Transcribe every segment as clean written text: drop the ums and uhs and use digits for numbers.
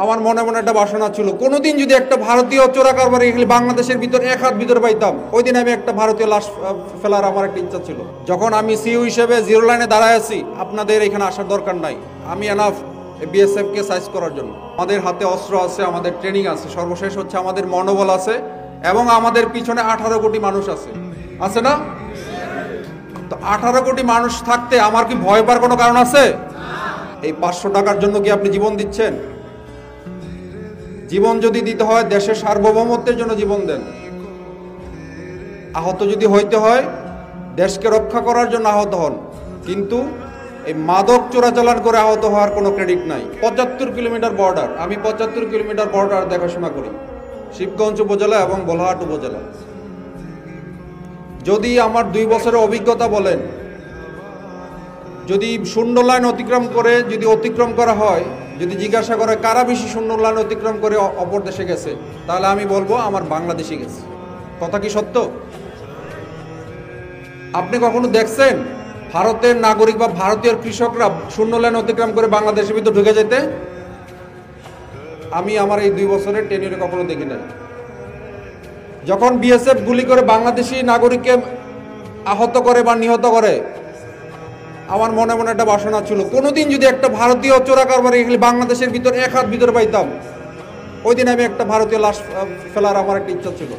আমার মনে মনে একটা বাসনা ছিল, কোনোদিন যদি একটা ভারতীয় চোরা কারবারি খালি বাংলাদেশের ভিতর এক হাত ভিতরে পাইতাম, ওই দিন আমি একটা ভারতীয় লাশ ফেলার আমার একটা ইচ্ছা ছিল। যখন আমি সিইও হিসেবে জিরো লাইনে দাঁড়ায় আছি, আপনাদের এখানে আসার দরকার নাই, আমি এনাফ বিএসএফ কে সাইজ করার জন্য। আমাদের হাতে অস্ত্র আছে, আমাদের ট্রেনিং আছে, সর্বশেষ হচ্ছে আমাদের মনোবল আছে, এবং আমাদের পিছনে 18 কোটি মানুষ আছে, আছে না? তো 18 কোটি মানুষ থাকতে আমার কি ভয় পাওয়ার কোনো কারণ আছে? এই 500 টাকার জন্য কি আপনি জীবন দিচ্ছেন? জীবন যদি দিতে হয় দেশের সার্বভৌমত্বের জন্য জীবন দেন। আহত যদি হইতে হয় দেশকে রক্ষা করার জন্য আহত হন, কিন্তু এই মাদক চোরাচালান করে আহত হওয়ার কোনো ক্রেডিট নাই। 75 কিলোমিটার বর্ডার, আমি 75 কিলোমিটার বর্ডার দেখাশোনা করি, শিবগঞ্জ উপজেলা এবং বলহাট উপজেলা। যদি আমার 2 বছরের অভিজ্ঞতা বলেন, যদি শূন্য লাইন অতিক্রম করে যদি অতিক্রম করা হয়, যদি জিজ্ঞাসা করে কারা বেশি শূন্য লাইন অতিক্রম করে অপর দেশে গেছে, তাহলে আমি বলবো আমার বাংলাদেশে গেছে। কথা কি সত্য? আপনি কখনো দেখছেন ভারতের নাগরিক বা ভারতীয় কৃষকরা শূন্য লাইন অতিক্রম করে বাংলাদেশের ভিতর ঢুকে যেতে? আমি আমার এই 2 বছরের টেনিয়রে কখনো দেখি নাই। যখন বিএসএফ গুলি করে বাংলাদেশি নাগরিককে আহত করে বা নিহত করে, আমার মনে মনে একটা বাসনা ছিল, কোনোদিন যদি একটা ভারতীয় চোরা কারবারি খালি বাংলাদেশের ভিতর এক হাত ভিতরে পাইতাম, ওই দিন আমি একটা ভারতীয় লাশ ফেলার আমার একটা ইচ্ছা ছিল।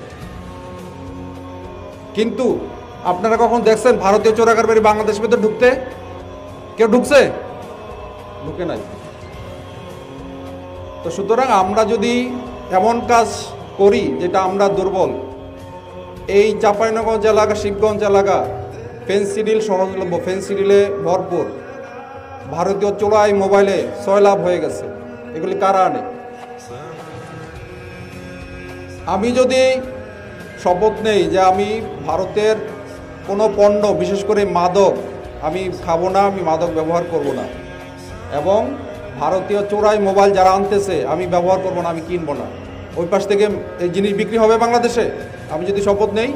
কিন্তু আপনারা কখন দেখছেন ভারতীয় চোরা কারবারি বাংলাদেশের ভিতর ঢুকতে? কেউ ঢুকছে? ঢুকে নাই। তো সুতরাং আমরা যদি এমন কাজ করি যেটা আমরা দুর্বল, এই চাঁপাইনগর এলাকা, শিবগঞ্জ এলাকা ফেন্সিডিল সহজলভ্য, ফেন্সিডিলে ভরপুর, ভারতীয় চোরাই মোবাইলে সয়লাভ হয়ে গেছে। এগুলি কারা আনে? আমি যদি শপথ নেই যে আমি ভারতের কোনো পণ্য, বিশেষ করে মাদক আমি খাবো না, আমি মাদক ব্যবহার করব না, এবং ভারতীয় চোরাই মোবাইল যারা আনতেছে আমি ব্যবহার করব না, আমি কিনবো না, ওই পাশ থেকে এই জিনিস বিক্রি হবে বাংলাদেশে, আমি যদি শপথ নেই,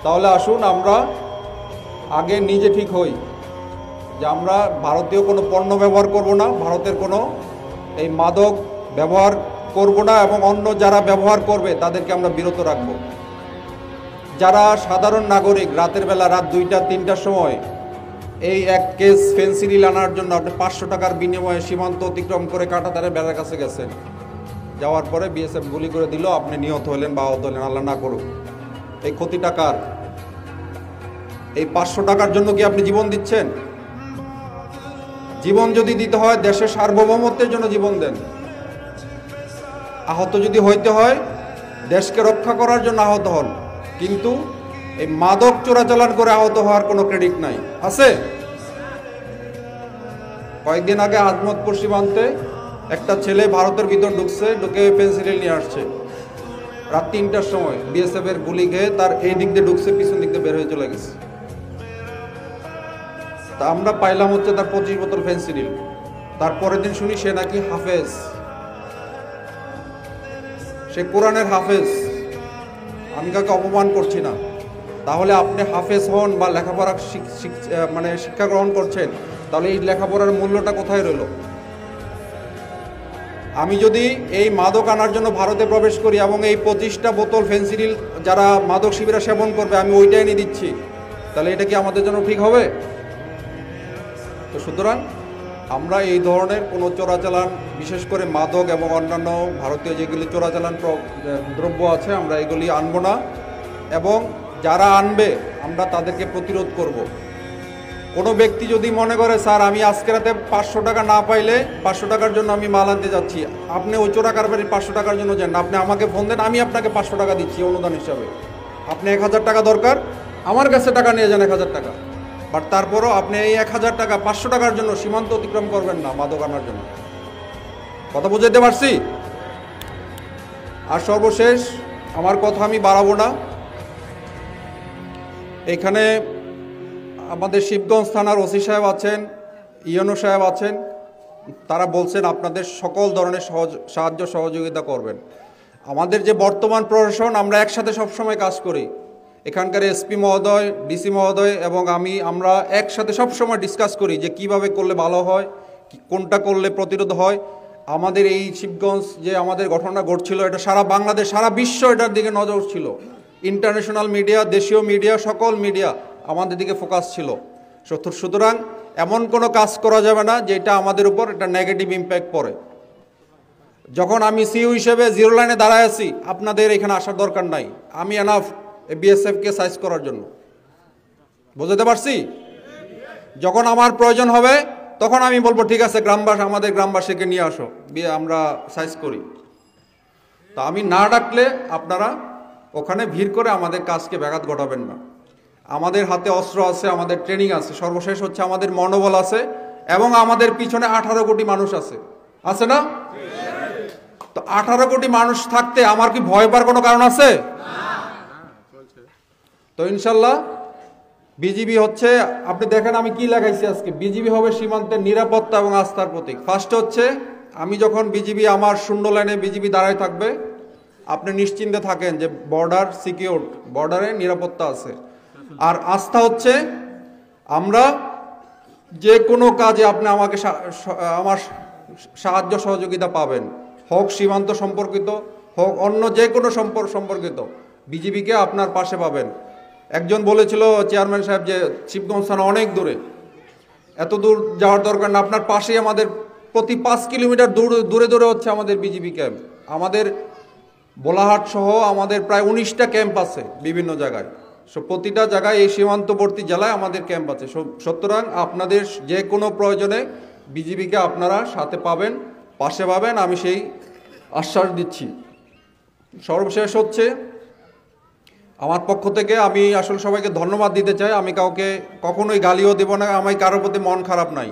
তাহলে আসুন আমরা আগে নিজে ঠিক হই যে আমরা ভারতীয় কোনো পণ্য ব্যবহার করব না, ভারতের কোনো এই মাদক ব্যবহার করব না, এবং অন্য যারা ব্যবহার করবে তাদেরকে আমরা বিরত রাখব। যারা সাধারণ নাগরিক রাতের বেলা রাত 2টা-3টার সময় এই এক কেস ফেন্সিডিল আনার জন্য আপনি 500 টাকার বিনিময়ে সীমান্ত অতিক্রম করে কাঁটাতারের বেড়ার কাছে গেছেন, যাওয়ার পরে বিএসএফ গুলি করে দিল, আপনি নিহত হলেন বা আহত হলেন, আল্লাহ না করুক, এই ক্ষতিটা কার? এই 500 টাকার জন্য কি আপনি জীবন দিচ্ছেন? জীবন যদি দিতে হয় দেশের সার্বভৌমত্বের জন্য জীবন দেন। আহত যদি হইতে হয় দেশকে রক্ষা করার জন্য আহত হন, কিন্তু এই মাদক চোরাচালান করে আহত হওয়ার কোনো ক্রেডিট নাই। আছে? কয়েকদিন আগে আজমতপুর সীমান্তে একটা ছেলে ভারতের ভিতর ঢুকছে, ঢুকে ফেন্সিডিল নিয়ে আসছে, রাত 3টার সময় বিএসএফ এর গুলি খেয়ে তার এই দিক দিয়ে ঢুকছে, পিছন দিক দিয়ে বের হয়ে চলে গেছে। তা আমরা পাইলাম হচ্ছে তার 25 বোতল ফেন্সিডিল। তারপরের দিন শুনি সে নাকি হাফেজ, সে কোরআনের হাফেজ। আমি কাউকে অপমান করছি না, তাহলে আপনি হাফেজ হন বা লেখাপড়া মানে শিক্ষা গ্রহণ করছেন, তাহলে এই লেখাপড়ার মূল্যটা কোথায় রইল? আমি যদি এই মাদক আনার জন্য ভারতে প্রবেশ করি এবং এই 25টা বোতল ফেন্সিডিল যারা মাদক শিবিরা সেবন করবে আমি ওইটাই এনে দিচ্ছি, তাহলে এটা কি আমাদের জন্য ঠিক হবে? তো সুতরাং আমরা এই ধরনের কোনো চোরাচালান, বিশেষ করে মাদক এবং অন্যান্য ভারতীয় যেগুলি চোরাচালান দ্রব্য আছে, আমরা এগুলি আনবো না, এবং যারা আনবে আমরা তাদেরকে প্রতিরোধ করব। কোনো ব্যক্তি যদি মনে করে স্যার আমি আজকে রাতে 500 টাকা না পাইলে 500 টাকার জন্য আমি মাল আনতে যাচ্ছি, আপনি ওই চোরা কারবারি 500 টাকার জন্য যান, আপনি আমাকে ফোন দেন, আমি আপনাকে 500 টাকা দিচ্ছি অনুদান হিসাবে। আপনি 1000 টাকা দরকার, আমার কাছে টাকা নিয়ে যান 1000 টাকা, বাট তারপরও আপনি এই 1000 টাকা 500 টাকার জন্য সীমান্ত অতিক্রম করবেন না মাদক আনার জন্য। কথা বুঝাইতে পারছি? আর সর্বশেষ আমার কথা আমি বাড়াবো না, এখানে আমাদের শিবগঞ্জ থানার ওসি সাহেব আছেন, ইউনো সাহেব আছেন, তারা বলছেন আপনাদের সকল ধরনের সাহায্য সহযোগিতা করবেন। আমাদের যে বর্তমান প্রশাসন, আমরা একসাথে সবসময় কাজ করি, এখানকার এসপি মহোদয়, ডিসি মহোদয় এবং আমরা একসাথে সবসময় ডিসকাস করি যে কিভাবে করলে ভালো হয়, কোনটা করলে প্রতিরোধ হয়, আমাদের এই শিবগঞ্জ যে আমাদের ঘটনা ঘটছিল, এটা সারা বাংলাদেশ, সারা বিশ্ব এটার দিকে নজর ছিল। ইন্টারন্যাশনাল মিডিয়া, দেশীয় মিডিয়া, সকল মিডিয়া আমাদের দিকে ফোকাস ছিল। সুতরাং এমন কোনো কাজ করা যাবে না যেটা আমাদের উপর একটা নেগেটিভ ইম্প্যাক্ট পড়ে। যখন আমি সিইও হিসেবে জিরো লাইনে দাঁড়ায় আছি, আপনাদের এখানে আসার দরকার নাই, আমি এনাফ বিএসএফকে সাইজ করার জন্য। বুঝতে পারছি? যখন আমার প্রয়োজন হবে তখন আমি বলবো ঠিক আছে, আমাদের গ্রামবাসীকে নিয়ে আসো, আমরা সাইজ করি। তা আমি না ডাকলে আপনারা ওখানে ভিড় করে আমাদের কাজকে ব্যাঘাত ঘটাবেন না। আমাদের হাতে অস্ত্র আছে, আমাদের ট্রেনিং আছে, সর্বশেষ হচ্ছে আমাদের মনোবল আছে, এবং আমাদের পিছনে 18 কোটি মানুষ আছে না? তো 18 কোটি মানুষ থাকতে আমার কি ভয় পাওয়ার কোনো কারণ আছে? তো ইনশাল্লাহ বিজিবি হচ্ছে, আপনি দেখেন আমি কি লাগাইছি আজকে, বিজিবি হবে সীমান্তের নিরাপত্তা এবং আস্থার প্রতীক। ফার্স্ট হচ্ছে, আমি যখন বিজিবি আমার শূন্য লাইনে বিজিবি দাঁড়ায় থাকবে, আপনি নিশ্চিন্তে থাকেন যে বর্ডার সিকিউরড, বর্ডারে নিরাপত্তা আছে। আর আস্থা হচ্ছে, আমরা যে কোনো কাজে আপনি আমার সাহায্য সহযোগিতা পাবেন, হোক সীমান্ত সম্পর্কিত, হোক অন্য যে কোনো সম্পর্কিত, বিজিবিকে আপনার পাশে পাবেন। একজন বলেছিল চেয়ারম্যান সাহেব যে শিবগঞ্জ থানা অনেক দূরে, এত দূর যাওয়ার দরকার না, আপনার পাশেই আমাদের প্রতি 5 কিলোমিটার দূরে দূরে হচ্ছে আমাদের বিজিবি ক্যাম্প। আমাদের বোলাহাট সহ আমাদের প্রায় 19টা ক্যাম্প আছে বিভিন্ন জায়গায়। প্রতিটা জায়গায় এই সীমান্তবর্তী জেলায় আমাদের ক্যাম্প আছে। সুতরাং আপনাদের যে কোনো প্রয়োজনে বিজিবিকে আপনারা সাথে পাবেন, পাশে পাবেন, আমি সেই আশ্বাস দিচ্ছি। সর্বশেষ হচ্ছে, আমার পক্ষ থেকে আমি আসলে সবাইকে ধন্যবাদ দিতে চাই। আমি কাউকে কখনোই গালিও দেব না, আমি কারোর প্রতি মন খারাপ নাই।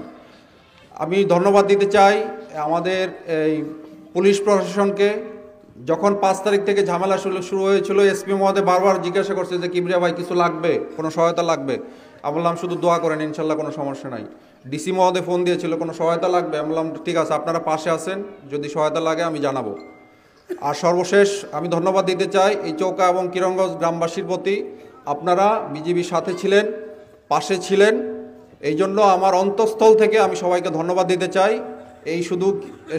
আমি ধন্যবাদ দিতে চাই আমাদের এই পুলিশ প্রশাসনকে। যখন 5 তারিখ থেকে ঝামেলা শুরু হয়েছিল, এসপি মহোদয় বারবার জিজ্ঞাসা করছে যে কিবরিয়া ভাই কিছু লাগবে, কোনো সহায়তা লাগবে? আমি বললাম শুধু দোয়া করেন, ইনশাল্লাহ কোনো সমস্যা নাই। ডিসি মহোদয় ফোন দিয়েছিল কোনো সহায়তা লাগবে, আমি বললাম ঠিক আছে, আপনারা পাশে আছেন, যদি সহায়তা লাগে আমি জানাবো। আর সর্বশেষ আমি ধন্যবাদ দিতে চাই এই চৌকা এবং কিরণগঞ্জ গ্রামবাসীর প্রতি। আপনারা বিজিবির সাথে ছিলেন, পাশে ছিলেন, এই জন্য আমার অন্তঃস্থল থেকে আমি সবাইকে ধন্যবাদ দিতে চাই। এই শুধু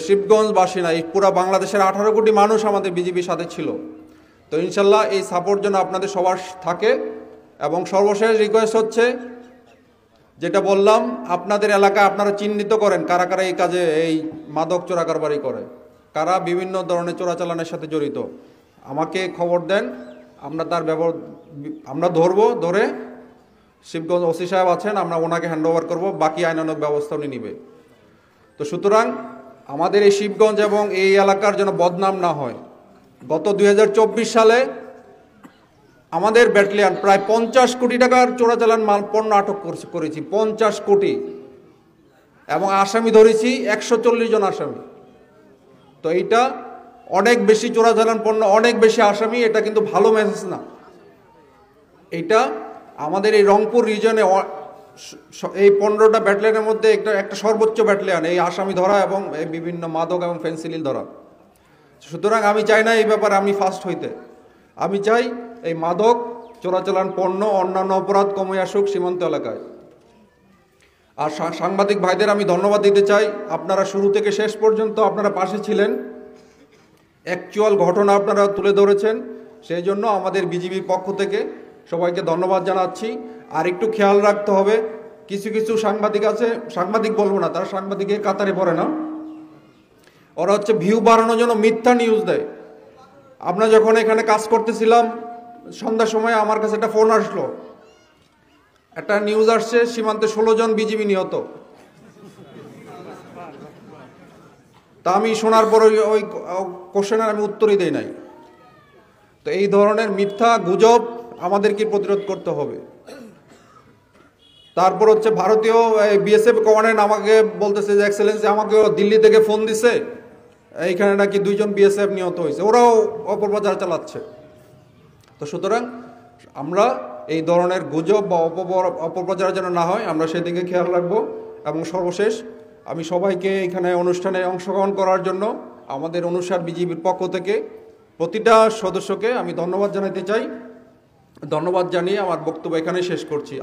শিবগঞ্জবাসী না, এই পুরো বাংলাদেশের 18 কোটি মানুষ আমাদের বিজিবির সাথে ছিল। তো ইনশাল্লাহ এই সাপোর্ট যেন আপনাদের সবার থাকে। এবং সর্বশেষ রিকোয়েস্ট হচ্ছে, যেটা বললাম, আপনাদের এলাকায় আপনারা চিহ্নিত করেন কারা কারা এই কাজে, এই মাদক চোরা কারবারি করে, কারা বিভিন্ন ধরনের চোরাচালানের সাথে জড়িত, আমাকে খবর দেন, আমরা ধরে শিবগঞ্জ ওসি সাহেব আছেন, আমরা ওনাকে হ্যান্ডওভার করব, বাকি আইনানুগ ব্যবস্থা উনি নিবে। তো সুতরাং আমাদের এই শিবগঞ্জ এবং এই এলাকার যেন বদনাম না হয়। গত 2024 সালে আমাদের ব্যাটালিয়ান প্রায় 50 কোটি টাকার চোরাচালান পণ্য আটক করেছি, 50 কোটি, এবং আসামি ধরেছি 140 জন আসামি। তো এইটা অনেক বেশি চোরাচালান পণ্য, অনেক বেশি আসামি, এটা কিন্তু ভালো মেসেজ না। এইটা আমাদের এই রংপুর রিজনে এই 15টা ব্যাটালিয়নের মধ্যে একটা সর্বোচ্চ ব্যাটালিয়ন এই আসামি ধরা এবং এই বিভিন্ন মাদক এবং ফেন্সিডিল ধরা। সুতরাং আমি চাই না এই ব্যাপারে আমি ফার্স্ট হইতে, আমি চাই এই মাদক চোরাচালান পণ্য, অন্যান্য অপরাধ কমে আসুক সীমান্ত এলাকায়। আর সাংবাদিক ভাইদের আমি ধন্যবাদ দিতে চাই, আপনারা শুরু থেকে শেষ পর্যন্ত আপনারা পাশে ছিলেন, অ্যাকচুয়াল ঘটনা আপনারা তুলে ধরেছেন, সেই জন্য আমাদের বিজিবির পক্ষ থেকে সবাইকে ধন্যবাদ জানাচ্ছি। আর একটু খেয়াল রাখতে হবে, কিছু কিছু সাংবাদিক আছে, সাংবাদিক বলবো না, তারা সাংবাদিকের কাতারে পড়ে না, ওরা হচ্ছে ভিউ বাড়ানোর জন্য মিথ্যা নিউজ দেয়। আমরা যখন এখানে কাজ করতেছিলাম, সন্ধ্যার সময় আমার কাছে একটা ফোন আসলো, একটা নিউজ আসছে সীমান্তে 16 জন বিজিবি নিহত। তা আমি শোনার পর ওই কোশ্চেনের আমি উত্তরই দেই নাই। তো এই ধরনের মিথ্যা গুজব আমাদেরকে প্রতিরোধ করতে হবে। তারপর হচ্ছে ভারতীয় বিএসএফ কমান্ডেন্ট আমাকে বলতেছে যে এক্সেলেন্সি আমাকে দিল্লি থেকে ফোন দিছে, এইখানে নাকি 2 জন বিএসএফ নিহত হয়েছে, ওরাও অপপ্রচার চালাচ্ছে। তো সুতরাং আমরা এই ধরনের গুজব বা অপপ্রচার যেন না হয়, আমরা সেদিকে খেয়াল রাখবো। এবং সর্বশেষ আমি সবাইকে এখানে অনুষ্ঠানে অংশগ্রহণ করার জন্য আমাদের অনুসার বিজিবির পক্ষ থেকে প্রতিটা সদস্যকে আমি ধন্যবাদ জানাতে চাই। ধন্যবাদ জানিয়ে আমার বক্তব্য এখানেই শেষ করছি।